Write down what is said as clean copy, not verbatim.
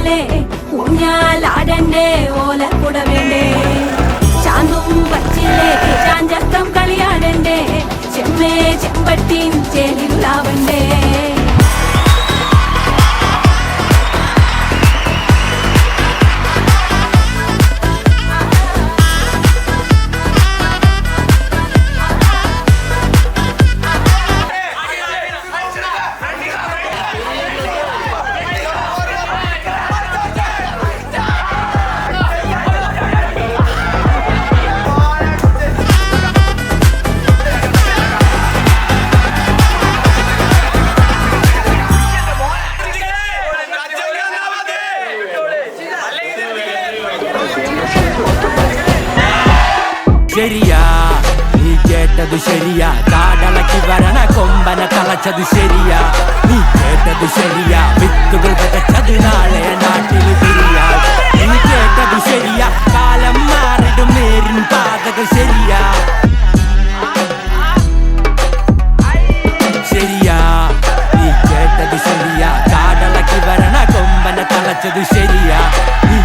വച്ചില്ലേ ഊഞ്ഞാലാടണ്ടേ ഓലക്കുട വേണ്ടേ ചാന്തും വച്ചില്ലേ ചാഞ്ചക്കം കളിയാടണ്ടേ ചെമ്മേ ചെമ്പട്ടിൻ ചേലിലാവണ്ടേ ശരിയാ നീ കേട്ടതു ശരിയാ കാടളക്കി വരണ കൊമ്പനെ തളച്ചതു ശരിയാ നീ കേട്ടതു ശരിയാ വിത്തുകൾ വിതച്ചത് നാളെ നാട്ടിൽ തിരിയാ നീ കേട്ടതു ശരിയാ കാലം മാറിടും നേരിൻ പാതകൾ ശരിയാ ശരിയാ നീ കേട്ടതു ശരിയാ കാടളക്കി വരണ കൊമ്പനെ തളച്ചതു ശരിയാ നീ